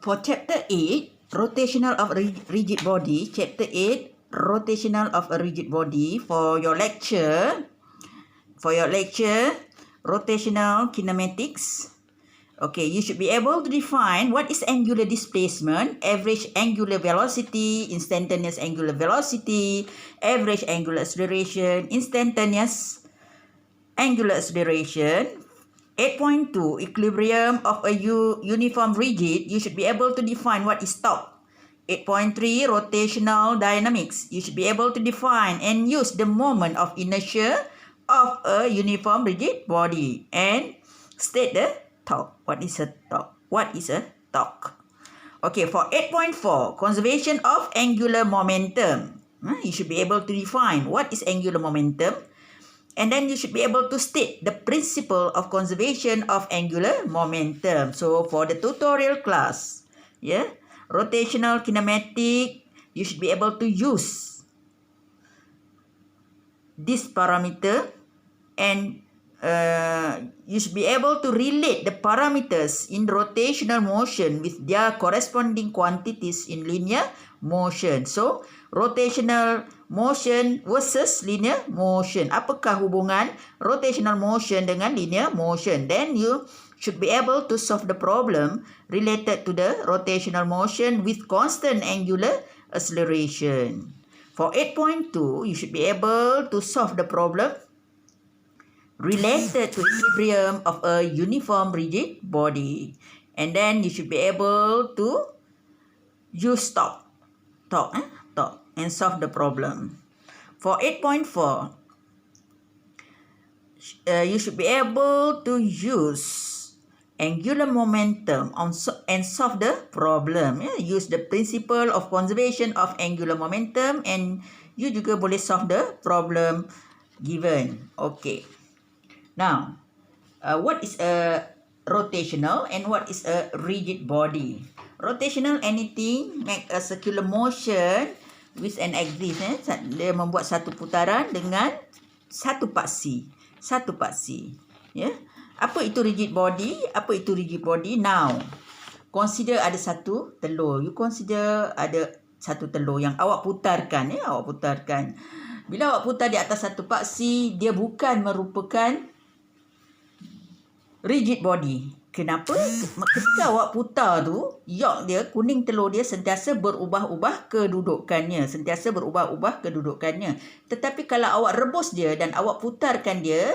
For chapter 8, rotational of a rigid body, chapter 8, rotational of a rigid body, for your lecture, rotational kinematics. Okay, you should be able to define what is angular displacement, average angular velocity, instantaneous angular velocity, average angular acceleration, instantaneous angular acceleration. 8.2, equilibrium of a uniform rigid. You should be able to define what is torque. 8.3, rotational dynamics. You should be able to define and use the moment of inertia of a uniform rigid body and state the torque. What is a torque? What is a torque? Okay, for 8.4, conservation of angular momentum. You should be able to define what is angular momentum. And then you should be able to state the principle of conservation of angular momentum. So for the tutorial class, rotational kinematic, you should be able to use this parameter, and you should be able to relate the parameters in rotational motion with their corresponding quantities in linear motion. So, rotational motion versus linear motion. Apakah hubungan rotational motion dengan linear motion? Then you should be able to solve the problem related to the rotational motion with constant angular acceleration. For 8.2, you should be able to solve the problem related to equilibrium of a uniform rigid body. And then you should be able to use torque and solve the problem. For 8.4, you should be able to use angular momentum and solve the problem. Use the principle of conservation of angular momentum, and you juga boleh solve the problem given. Okay. Now, what is a rotational and what is a rigid body? Rotational, anything make a circular motion with an axis. Dia membuat satu putaran dengan satu paksi. Apa itu rigid body? Now, consider ada satu telur. You consider ada satu telur yang awak putarkan. Bila awak putar di atas satu paksi, dia bukan merupakan rigid body. Kenapa? Ketika awak putar tu, yoke dia, kuning telur dia sentiasa berubah-ubah kedudukannya. Tetapi kalau awak rebus dia dan awak putarkan dia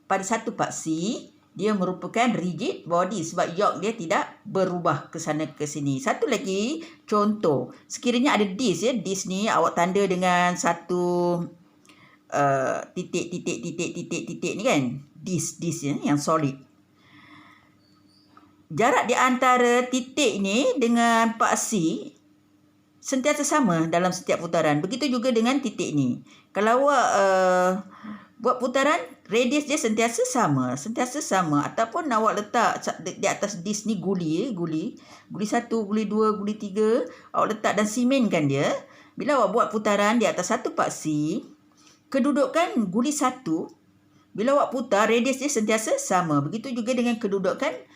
pada satu paksi, dia merupakan rigid body sebab yoke dia tidak berubah ke sana ke sini. Satu lagi contoh, sekiranya ada disk disk ni awak tanda dengan satu titik ni kan, disk yang solid. Jarak di antara titik ni dengan paksi sentiasa sama dalam setiap putaran. Begitu juga dengan titik ni. Kalau awak buat putaran, radius dia sentiasa sama. Ataupun awak letak di atas disk ni guli 1, guli 2, guli 3, awak letak dan simenkan dia. Bila awak buat putaran di atas satu paksi, kedudukan guli 1, bila awak putar, radius dia sentiasa sama. Begitu juga dengan kedudukan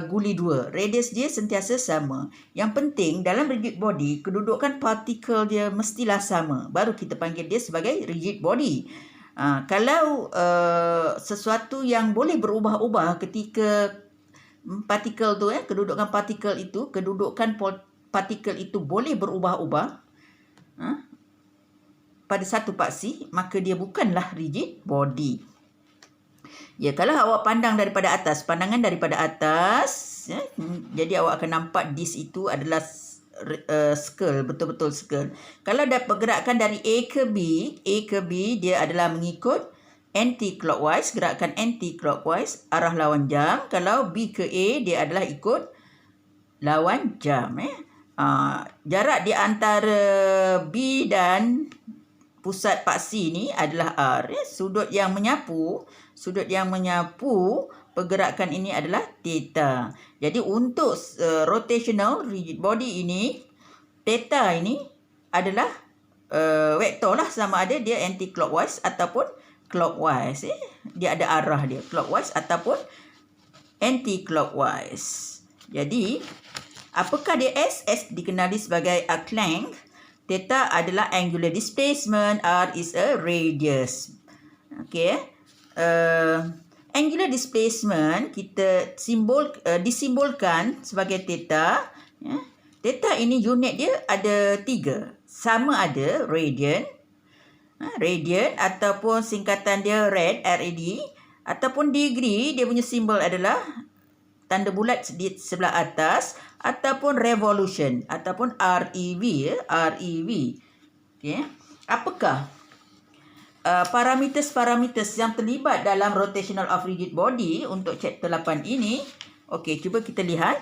guli 2, radius dia sentiasa sama. Yang penting dalam rigid body, kedudukan partikel dia mestilah sama, baru kita panggil dia sebagai rigid body. Kalau sesuatu yang boleh berubah-ubah ketika partikel tu, kedudukan partikel itu boleh berubah-ubah pada satu paksi, maka dia bukanlah rigid body. Kalau awak pandangan daripada atas, jadi awak akan nampak disk itu adalah circle, betul-betul circle. Kalau ada pergerakan dari A ke B, dia adalah mengikut anti-clockwise, gerakan anti-clockwise, arah lawan jam. Kalau B ke A, dia adalah ikut lawan jam. Jarak di antara B dan pusat paksi ni adalah R. Sudut yang menyapu pergerakan ini adalah theta. Jadi untuk rotational rigid body ini, theta ini adalah vektor lah, sama ada dia anti-clockwise ataupun clockwise. Dia ada arah dia, clockwise ataupun anti-clockwise. Jadi Apakah dia S? S dikenali sebagai a crank. Theta adalah angular displacement. R is a radius. Okay. Angular displacement kita disimbolkan sebagai theta. Ya. Theta ini unit dia ada 3. Sama ada radian. Radian ataupun singkatan dia rad, RAD. Ataupun degree, dia punya simbol adalah tanda bulat di sebelah atas, ataupun revolution ataupun REV, ya, REV. Okey. Apakah parameters yang terlibat dalam rotational of rigid body untuk chapter 8 ini? Okey, cuba kita lihat.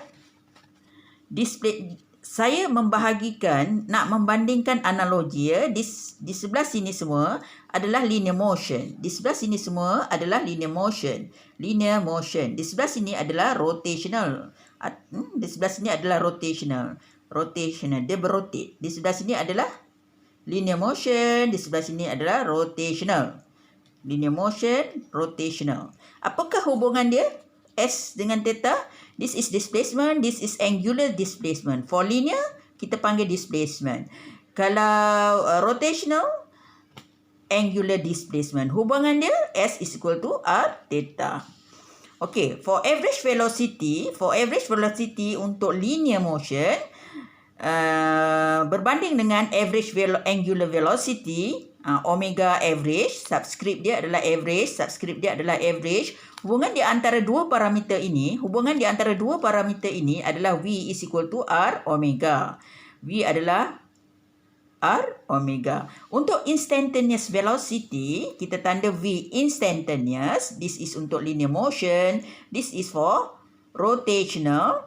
Saya nak membandingkan analogi, ya. Di sebelah sini semua adalah linear motion. Di sebelah sini semua adalah linear motion. Linear motion. Di sebelah sini adalah rotational. Di sebelah sini adalah rotational. Rotational. Dia berrotate. Di sebelah sini adalah linear motion. Di sebelah sini adalah rotational. Linear motion, rotational. Apakah hubungan dia? S dengan theta? This is displacement, this is angular displacement. For linear, kita panggil displacement. Kalau rotational, angular displacement. Hubungan dia, S is equal to R theta. Okay, for average velocity untuk linear motion, berbanding dengan average angular velocity, omega average, subscript dia adalah average. Hubungan di antara dua parameter ini adalah V is equal to R omega. V adalah R omega. Untuk instantaneous velocity, kita tanda V instantaneous. This is untuk linear motion. This is for rotational.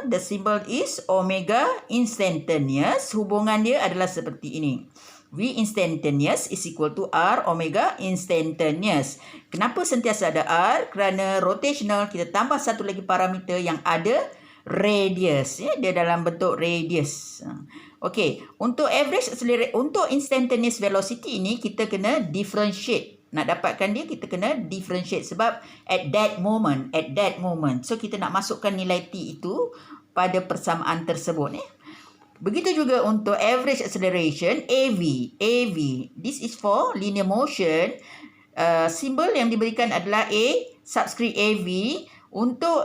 The symbol is omega instantaneous. Hubungan dia adalah seperti ini. V instantaneous is equal to R omega instantaneous. Kenapa sentiasa ada R? Kerana rotational, kita tambah satu lagi parameter yang ada radius. Ya, dia dalam bentuk radius. Okey, untuk instantaneous velocity ini, kita kena differentiate. Nak dapatkan dia, kita kena differentiate. Sebab at that moment. So, kita nak masukkan nilai T itu pada persamaan tersebut. Begitu juga untuk average acceleration, AV. This is for linear motion. Simbol yang diberikan adalah A, subscript AV. Untuk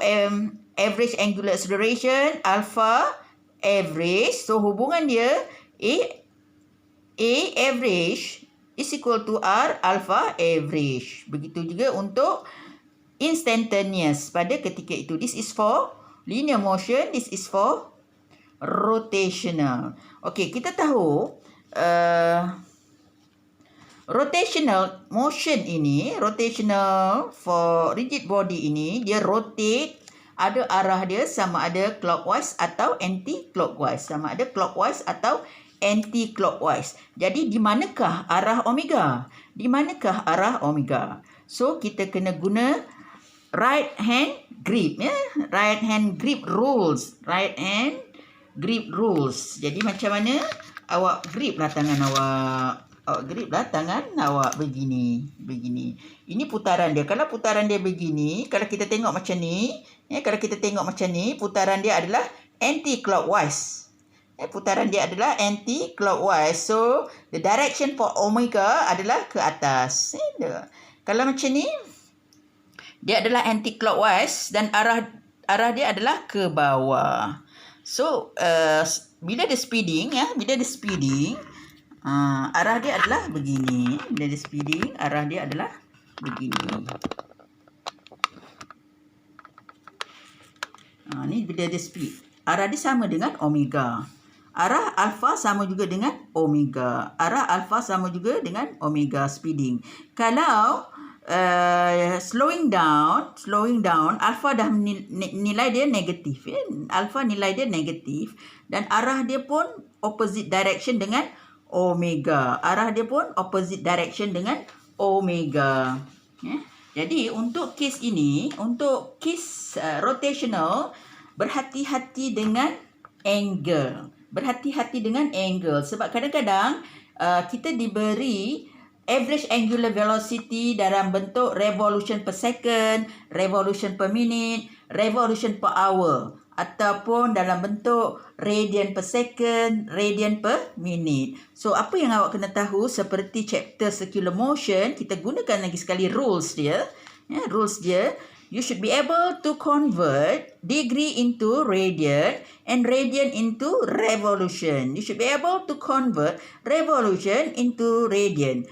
average angular acceleration, alpha average. So, hubungan dia, A average is equal to R alpha average. Begitu juga untuk instantaneous pada ketika itu. This is for linear motion. This is for rotational. Okey, kita tahu rotational motion ini, rotational for rigid body ini, dia rotate, ada arah dia sama ada clockwise atau anti-clockwise. Jadi, di manakah arah omega? So, kita kena guna right hand grip. Ya? Right hand grip rules. Jadi, macam mana awak grip lah tangan awak. Begini. Ini putaran dia. Kalau putaran dia begini, kalau kita tengok macam ni, putaran dia adalah anti-clockwise. So, the direction for omega adalah ke atas. Kalau macam ni, dia adalah anti-clockwise dan arah dia adalah ke bawah. So, bila dia speeding, arah dia adalah begini. Bila dia speeding, arah dia adalah begini. Ni bila dia speed. Arah dia sama dengan omega. Arah alpha sama juga dengan omega. Speeding. Kalau slowing down, alpha dah nilai dia negatif. Alpha nilai dia negatif. Dan arah dia pun opposite direction dengan omega. Jadi, untuk kes ini, rotational, berhati-hati dengan angle. Sebab kadang-kadang kita diberi average angular velocity dalam bentuk revolution per second, revolution per minute, revolution per hour. ataupun dalam bentuk radian per second, radian per minute. So, apa yang awak kena tahu seperti chapter circular motion, kita gunakan lagi sekali rules dia. Rules dia. You should be able to convert degree into radian and radian into revolution. You should be able to convert revolution into radian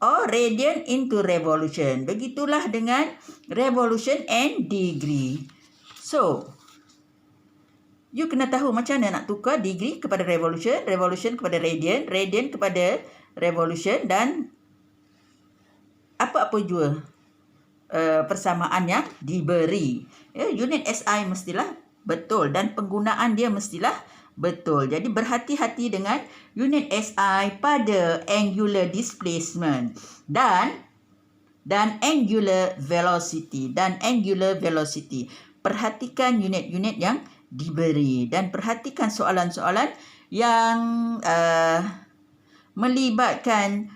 or radian into revolution. Begitulah dengan revolution and degree. So, you kena tahu macam mana nak tukar degree kepada revolution, revolution kepada radian, radian kepada revolution dan apa-apa jua persamaan yang diberi. Unit SI mestilah betul dan penggunaan dia mestilah betul. Jadi berhati-hati dengan unit SI pada angular displacement dan angular velocity Perhatikan unit-unit yang diberi dan perhatikan soalan-soalan yang melibatkan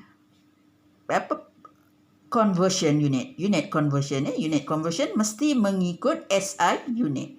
conversion unit conversion mesti mengikut SI unit.